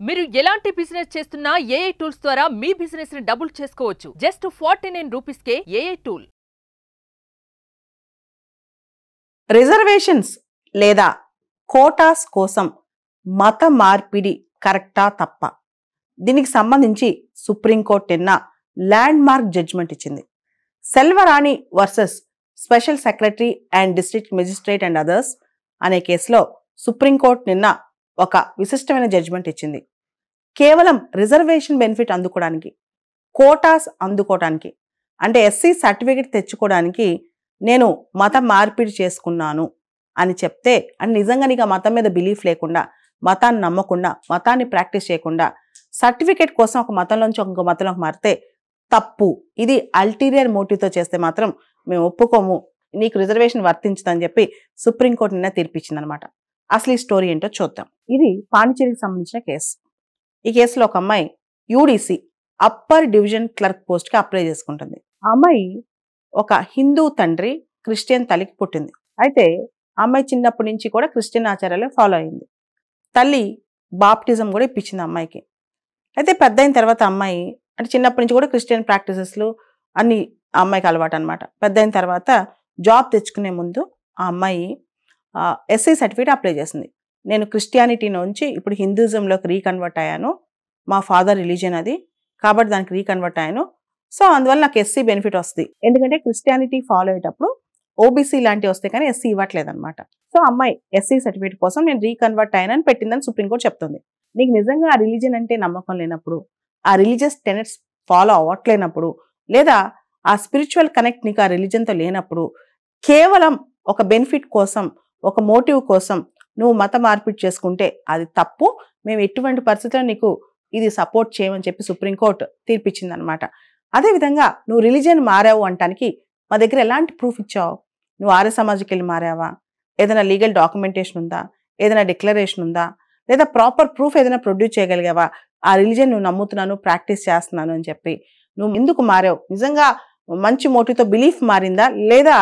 మీరు ఎలాంటి బిజినెస్ చేస్తున్నా ఏఐ టూల్స్ ద్వారా మీ బిజినెస్ ని డబుల్ చేసుకోవచ్చు. జస్ట్ 49 రూపీస్కే ఏఐ టూల్. రిజర్వేషన్స్ లేదా కోటాస్ కోసం మత మార్పిడి కరెక్టా తప్ప? దీనికి సంబంధించి సుప్రీంకోర్టు నిన్న ల్యాండ్ మార్క్ జడ్జిమెంట్ ఇచ్చింది. Selvarani versus special secretary and district magistrate and others అనే కేసులో సుప్రీంకోర్టు నిన్న ఒక విశిష్టమైన జడ్జిమెంట్ ఇచ్చింది. కేవలం రిజర్వేషన్ బెనిఫిట్ అందుకోవడానికి, కోటాస్ అందుకోవడానికి, అంటే ఎస్సీ సర్టిఫికెట్ తెచ్చుకోవడానికి నేను మత మార్పిడి చేసుకున్నాను అని చెప్తే, అని నిజంగా నీకు ఆ మతం మీద బిలీఫ్ లేకుండా, మతాన్ని నమ్మకుండా, మతాన్ని ప్రాక్టీస్ చేయకుండా సర్టిఫికేట్ కోసం ఒక మతంలోంచి ఇంకో మతంలోకి మారితే తప్పు. ఇది అల్టీరియర్ మోటివ్తో చేస్తే మాత్రం మేము ఒప్పుకోము, నీకు రిజర్వేషన్ వర్తించదని చెప్పి సుప్రీంకోర్టు నిన్న తీర్పిచ్చింది అనమాట. అసలు ఈ స్టోరీ ఏంటో చూద్దాం. ఇది పాండిచేరికి సంబంధించిన కేసు. ఈ కేసులో ఒక అమ్మాయి యూడీసీ అప్పర్ డివిజన్ క్లర్క్ పోస్ట్కి అప్లై చేసుకుంటుంది. ఆ అమ్మాయి ఒక హిందూ తండ్రి, క్రిస్టియన్ తల్లికి పుట్టింది. అయితే ఆ అమ్మాయి చిన్నప్పటి నుంచి కూడా క్రిస్టియన్ ఆచారాలు ఫాలో అయింది. తల్లి బాప్టిజం కూడా ఇప్పించింది అమ్మాయికి. అయితే పెద్ద అయిన తర్వాత అమ్మాయి అంటే చిన్నప్పటి నుంచి కూడా క్రిస్టియన్ ప్రాక్టీసెస్లు అన్ని ఆ అమ్మాయికి అలవాటు అనమాట. పెద్ద అయిన తర్వాత జాబ్ తెచ్చుకునే ముందు ఆ అమ్మాయి ఎస్సీ సర్టిఫికేట్ అప్లై చేసింది. నేను క్రిస్టియానిటీ నుంచి ఇప్పుడు హిందూజంలోకి రీకన్వర్ట్ అయ్యాను, మా ఫాదర్ రిలీజియన్ అది, కాబట్టి దానికి రీకన్వర్ట్ అయ్యాను, సో అందువల్ల నాకు ఎస్సీ బెనిఫిట్ వస్తుంది. ఎందుకంటే క్రిస్టియానిటీ ఫాలో అయ్యేటప్పుడు ఓబీసీ లాంటివి వస్తాయి కానీ ఎస్సీ ఇవ్వట్లేదు అనమాట. సో అమ్మాయి ఎస్సీ సర్టిఫికేట్ కోసం నేను రీకన్వర్ట్ అయ్యానని పెట్టిందని సుప్రీంకోర్టు చెప్తుంది. నీకు నిజంగా ఆ రిలీజియన్ అంటే నమ్మకం లేనప్పుడు, ఆ రిలీజియస్ టెనెట్స్ ఫాలో అవ్వట్లేనప్పుడు, లేదా ఆ స్పిరిచువల్ కనెక్ట్ నీకు ఆ రిలీజియన్తో లేనప్పుడు, కేవలం ఒక బెనిఫిట్ కోసం, ఒక మోటివ్ కోసం నువ్వు మత మార్పిడి చేసుకుంటే అది తప్పు. మేము ఎటువంటి పరిస్థితుల్లో నీకు ఇది సపోర్ట్ చేయమని చెప్పి సుప్రీంకోర్టు తీర్పిచ్చింది అనమాట. అదేవిధంగా నువ్వు రిలీజియన్ మారావు అంటానికి మా దగ్గర ఎలాంటి ప్రూఫ్ ఇచ్చావు? నువ్వు ఆర్య సమాజ్కి వెళ్ళి మారావా? ఏదైనా లీగల్ డాక్యుమెంటేషన్ ఉందా? ఏదైనా డిక్లరేషన్ ఉందా? లేదా ప్రాపర్ ప్రూఫ్ ఏదైనా ప్రొడ్యూస్ చేయగలిగావా? ఆ రిలీజియన్ నువ్వు నమ్ముతున్నాను, ప్రాక్టీస్ చేస్తున్నాను అని చెప్పి నువ్వు ఎందుకు మారావు? నిజంగా మంచి మోటివ్తో బిలీఫ్ మారిందా, లేదా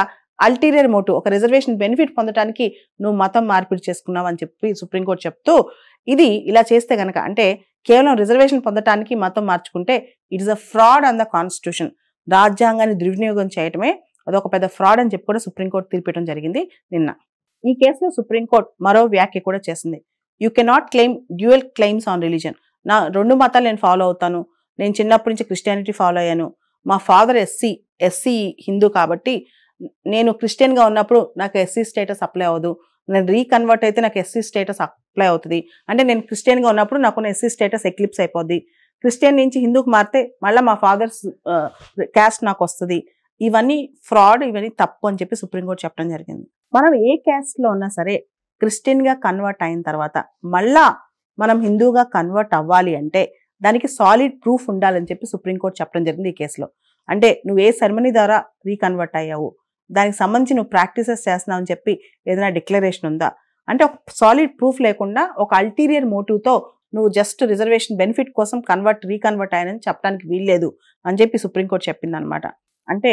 అల్టీరియర్ మోటివ్ ఒక రిజర్వేషన్ బెనిఫిట్ పొందడానికి నువ్వు మతం మార్పిడి చేసుకున్నావు అని చెప్పి సుప్రీంకోర్టు చెప్తూ, ఇది ఇలా చేస్తే గనక, అంటే కేవలం రిజర్వేషన్ పొందడానికి మతం మార్చుకుంటే it is a fraud on the constitution, రాజ్యాంగాన్ని దుర్వినియోగం చేయటమే అదొక పెద్ద ఫ్రాడ్ అని చెప్పి కూడా సుప్రీంకోర్టు తీర్పియడం జరిగింది నిన్న. ఈ కేసులో సుప్రీంకోర్టు మరో వ్యాఖ్య కూడా చేసింది. You cannot claim dual claims on religion. నా రెండు మతాలు నేను ఫాలో అవుతాను, నేను చిన్నప్పటి నుంచి క్రిస్టియానిటీ ఫాలో అయ్యాను, మా ఫాదర్ ఎస్సీ హిందూ కాబట్టి నేను క్రిస్టియన్గా ఉన్నప్పుడు నాకు ఎస్సీ స్టేటస్ అప్లై అవ్వదు, నేను రీకన్వర్ట్ అయితే నాకు ఎస్సీ స్టేటస్ అప్లై అవుతుంది, అంటే నేను క్రిస్టియన్గా ఉన్నప్పుడు నాకు ఎస్సీ స్టేటస్ ఎక్లిప్స్ అయిపోద్ది, క్రిస్టియన్ నుంచి హిందూకి మారితే మళ్ళీ మా ఫాదర్స్ క్యాస్ట్ నాకు వస్తుంది, ఇవన్నీ ఫ్రాడ్, ఇవన్నీ తప్పు అని చెప్పి సుప్రీంకోర్టు చెప్పడం జరిగింది. మనం ఏ క్యాస్ట్లో ఉన్నా సరే క్రిస్టియన్గా కన్వర్ట్ అయిన తర్వాత మళ్ళా మనం హిందూగా కన్వర్ట్ అవ్వాలి అంటే దానికి సాలిడ్ ప్రూఫ్ ఉండాలని చెప్పి సుప్రీంకోర్టు చెప్పడం జరిగింది ఈ కేసులో. అంటే నువ్వు ఏ సెరమనీ ద్వారా రీకన్వర్ట్ అయ్యావు, దానికి సంబంధించి నువ్వు ప్రాక్టీసెస్ చేస్తున్నావు అని చెప్పి ఏదైనా డిక్లరేషన్ ఉందా, అంటే ఒక సాలిడ్ ప్రూఫ్ లేకుండా ఒక అల్టీరియర్ మోటివ్తో నువ్వు జస్ట్ రిజర్వేషన్ బెనిఫిట్ కోసం రీకన్వర్ట్ అయ్యానని చెప్పడానికి వీల్లేదు అని చెప్పి సుప్రీంకోర్టు చెప్పింది అనమాట. అంటే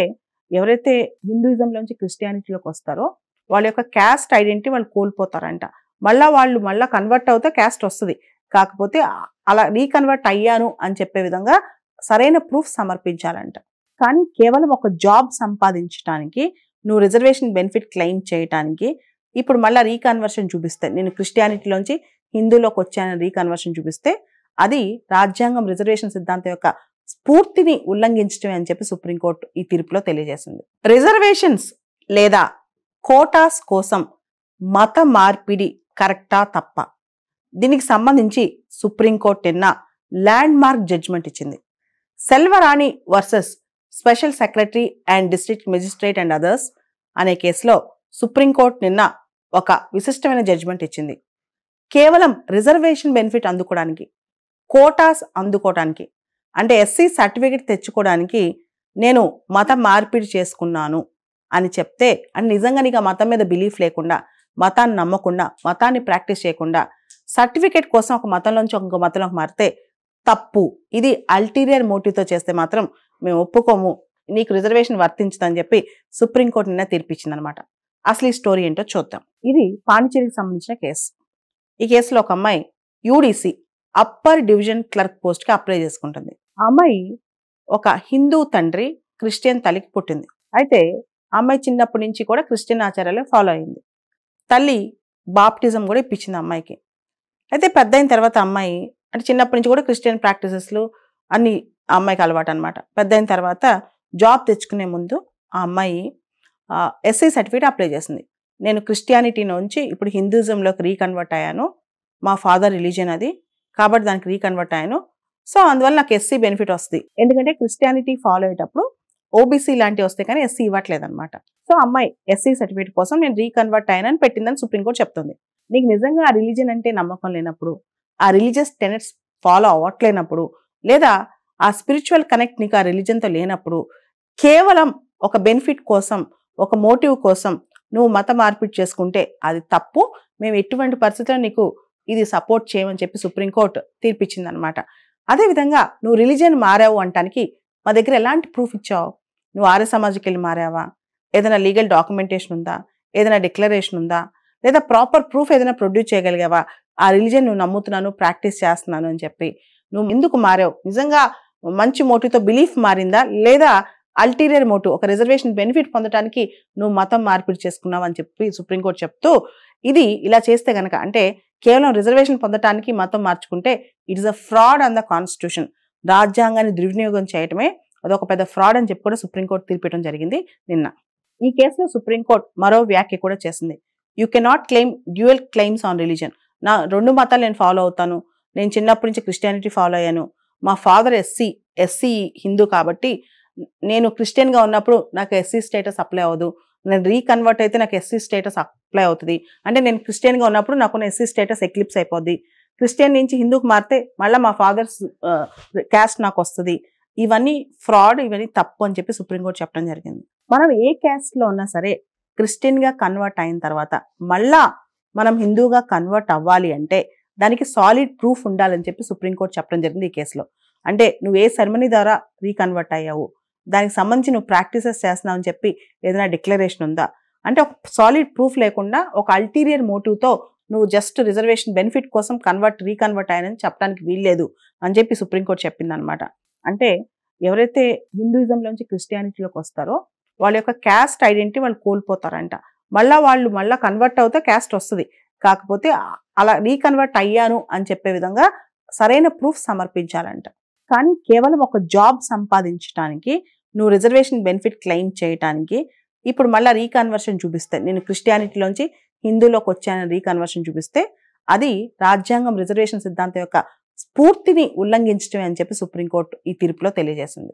ఎవరైతే హిందూయిజంలోంచి క్రిస్టియానిటీలోకి వస్తారో వాళ్ళ యొక్క క్యాస్ట్ ఐడెంటిటీ వాళ్ళు కోల్పోతారంట. వాళ్ళు కన్వర్ట్ అవుతే క్యాస్ట్ వస్తుంది, కాకపోతే అలా రీకన్వర్ట్ అయ్యాను అని చెప్పే విధంగా సరైన ప్రూఫ్ సమర్పించాలంట. కానీ కేవలం ఒక జాబ్ సంపాదించడానికి, నువ్వు రిజర్వేషన్ బెనిఫిట్ క్లెయిమ్ చేయడానికి ఇప్పుడు మళ్ళీ రీకన్వర్షన్ చూపిస్తే, నేను క్రిస్టియానిటీలోంచి హిందూలోకి వచ్చానని రీకన్వర్షన్ చూపిస్తే అది రాజ్యాంగం రిజర్వేషన్ సిద్ధాంతం యొక్క స్ఫూర్తిని ఉల్లంఘించడమే అని చెప్పి సుప్రీంకోర్టు ఈ తీర్పులో తెలియజేసింది. రిజర్వేషన్స్ లేదా కోటాస్ కోసం మత మార్పిడి కరెక్టా తప్ప? దీనికి సంబంధించి సుప్రీంకోర్టు నిన్న ల్యాండ్ మార్క్ జడ్జిమెంట్ ఇచ్చింది. Selvarani versus special secretary and district magistrate and others అనే కేసులో సుప్రీంకోర్టు నిన్న ఒక విశిష్టమైన జడ్జిమెంట్ ఇచ్చింది. కేవలం రిజర్వేషన్ బెనిఫిట్ అందుకోవడానికి, కోటాస్ అందుకోవడానికి, అంటే ఎస్సీ సర్టిఫికేట్ తెచ్చుకోవడానికి నేను మత మార్పిడి చేసుకున్నాను అని చెప్తే, అని నిజంగా నీకు ఆ మతం మీద బిలీఫ్ లేకుండా, మతాన్ని నమ్మకుండా, మతాన్ని ప్రాక్టీస్ చేయకుండా సర్టిఫికేట్ కోసం ఒక మతంలోంచి ఇంకో మతంలోకి మారితే తప్పు. ఇది అల్టీరియర్ మోటివ్తో చేస్తే మాత్రం మేము ఒప్పుకోము, నీకు రిజర్వేషన్ వర్తించదని చెప్పి సుప్రీంకోర్టు నిన్న తీర్పిచ్చింది అనమాట. అసలు ఈ స్టోరీ ఏంటో చూద్దాం. ఇది పాండిచేరికి సంబంధించిన కేసు. ఈ కేసులో ఒక అమ్మాయి యూడీసీ అప్పర్ డివిజన్ క్లర్క్ పోస్ట్కి అప్లై చేసుకుంటుంది. ఆ అమ్మాయి ఒక హిందూ తండ్రి క్రిస్టియన్ తల్లికి పుట్టింది. అయితే ఆ అమ్మాయి చిన్నప్పటి నుంచి కూడా క్రిస్టియన్ ఆచారాలు ఫాలో అయింది. తల్లి బాప్టిజం కూడా ఇప్పించింది అమ్మాయికి. అయితే పెద్ద అయిన తర్వాత అమ్మాయి అంటే చిన్నప్పటి నుంచి కూడా క్రిస్టియన్ ప్రాక్టీసెస్లు అన్ని ఆ అమ్మాయికి అలవాటు అనమాట. పెద్ద అయిన తర్వాత జాబ్ తెచ్చుకునే ముందు ఆ అమ్మాయి ఎస్సీ సర్టిఫికేట్ అప్లై చేసింది. నేను క్రిస్టియానిటీ నుంచి ఇప్పుడు హిందూజంలోకి రీకన్వర్ట్ అయ్యాను, మా ఫాదర్ రిలీజియన్ అది, కాబట్టి దానికి రీకన్వర్ట్ అయ్యాను. సో అందువల్ల నాకు ఎస్సీ బెనిఫిట్ వస్తుంది. ఎందుకంటే క్రిస్టియానిటీ ఫాలో అయ్యేటప్పుడు ఓబీసీ లాంటివి వస్తాయి కానీ ఎస్సీ ఇవ్వట్లేదు అనమాట. సో అమ్మాయి ఎస్సీ సర్టిఫికేట్ కోసం నేను రీకన్వర్ట్ అయ్యానని పెట్టిందని సుప్రీంకోర్టు చెప్తుంది. నీకు నిజంగా ఆ రిలీజియన్ అంటే నమ్మకం లేనప్పుడు, ఆ రిలీజియస్ టెనెట్స్ ఫాలో అవ్వట్లేనప్పుడు, లేదా ఆ స్పిరిచువల్ కనెక్ట్ నీకు ఆ రిలీజియన్తో లేనప్పుడు, కేవలం ఒక బెనిఫిట్ కోసం, ఒక మోటివ్ కోసం నువ్వు మత మార్పిడి చేసుకుంటే అది తప్పు. మేము ఎటువంటి పరిస్థితుల్లో నీకు ఇది సపోర్ట్ చేయమని చెప్పి సుప్రీంకోర్టు తీర్పిచ్చింది అనమాట. అదేవిధంగా నువ్వు రిలీజియన్ మారావు అంటానికి మా దగ్గర ఎలాంటి ప్రూఫ్ ఇచ్చావు? నువ్వు ఆర్య సమాజ్కి వెళ్ళి మారావా? ఏదైనా లీగల్ డాక్యుమెంటేషన్ ఉందా? ఏదైనా డిక్లరేషన్ ఉందా? లేదా ప్రాపర్ ప్రూఫ్ ఏదైనా ప్రొడ్యూస్ చేయగలిగావా? ఆ రిలీజియన్ నువ్వు నమ్ముతున్నాను, ప్రాక్టీస్ చేస్తున్నాను అని చెప్పి నువ్వు ఎందుకు మారావు? నిజంగా మంచి మోటివ్తో బిలీఫ్ మారిందా, లేదా అల్టీరియర్ మోటివ్ ఒక రిజర్వేషన్ బెనిఫిట్ పొందడానికి నువ్వు మతం మార్పిడి చేసుకున్నావు అని చెప్పి సుప్రీంకోర్టు చెప్తూ, ఇది ఇలా చేస్తే గనక అంటే కేవలం రిజర్వేషన్ పొందటానికి మతం మార్చుకుంటే it is a fraud on the constitution, రాజ్యాంగాన్ని దుర్వినియోగం చేయటమే అదొక పెద్ద ఫ్రాడ్ అని చెప్పి కూడా సుప్రీంకోర్టు తీర్పియడం జరిగింది నిన్న. ఈ కేసులో సుప్రీంకోర్టు మరో వ్యాఖ్య కూడా చేసింది. You cannot claim dual claims on religion. నా 2 మతాలు నేను ఫాలో అవుతాను, నేను చిన్నప్పటి నుంచి క్రిస్టియానిటీ ఫాలో అయ్యాను, మా ఫాదర్ ఎస్సీ హిందూ కాబట్టి నేను క్రిస్టియన్గా ఉన్నప్పుడు నాకు ఎస్సీ స్టేటస్ అప్లై అవ్వదు, నేను రీకన్వర్ట్ అయితే నాకు ఎస్సీ స్టేటస్ అప్లై అవుతుంది, అంటే నేను క్రిస్టియన్గా ఉన్నప్పుడు నాకు ఎస్సీ స్టేటస్ ఎక్లిప్స్ అయిపోద్ది, క్రిస్టియన్ నుంచి హిందూకి మారితే మళ్ళీ మా ఫాదర్స్ క్యాస్ట్ నాకు వస్తుంది. ఇవన్నీ ఫ్రాడ్, ఇవన్నీ తప్పు అని చెప్పి సుప్రీంకోర్టు చెప్పడం జరిగింది. మనం ఏ క్యాస్ట్లో ఉన్నా సరే క్రిస్టియన్గా కన్వర్ట్ అయిన తర్వాత మళ్ళా మనం హిందూగా కన్వర్ట్ అవ్వాలి అంటే దానికి సాలిడ్ ప్రూఫ్ ఉండాలని చెప్పి సుప్రీంకోర్టు చెప్పడం జరిగింది ఈ కేసులో. అంటే నువ్వు ఏ సెరమనీ ద్వారా రీకన్వర్ట్ అయ్యావు, దానికి సంబంధించి నువ్వు ప్రాక్టీసెస్ చేస్తున్నావు అని చెప్పి ఏదైనా డిక్లరేషన్ ఉందా, అంటే ఒక సాలిడ్ ప్రూఫ్ లేకుండా ఒక అల్టీరియర్ మోటివ్తో నువ్వు జస్ట్ రిజర్వేషన్ బెనిఫిట్ కోసం రీకన్వర్ట్ అయ్యానని చెప్పడానికి వీల్లేదు అని చెప్పి సుప్రీంకోర్టు చెప్పింది అనమాట. అంటే ఎవరైతే హిందూయిజంలోంచి క్రిస్టియానిటీలోకి వస్తారో వాళ్ళ యొక్క క్యాస్ట్ ఐడెంటిటీ వాళ్ళు కోల్పోతారంట. వాళ్ళు కన్వర్ట్ అవుతే క్యాస్ట్ వస్తుంది, కాకపోతే అలా రీకన్వర్ట్ అయ్యాను అని చెప్పే విధంగా సరైన ప్రూఫ్ సమర్పించాలంట. కానీ కేవలం ఒక జాబ్ సంపాదించడానికి, నువ్వు రిజర్వేషన్ బెనిఫిట్ క్లెయిమ్ చేయడానికి ఇప్పుడు మళ్ళీ రీకన్వర్షన్ చూపిస్తే, నేను క్రిస్టియానిటీలోంచి హిందూలోకి వచ్చానని రీకన్వర్షన్ చూపిస్తే అది రాజ్యాంగం రిజర్వేషన్ సిద్ధాంతం యొక్క స్ఫూర్తిని ఉల్లంఘించడమే అని చెప్పి సుప్రీంకోర్టు ఈ తీర్పులో తెలియజేసింది.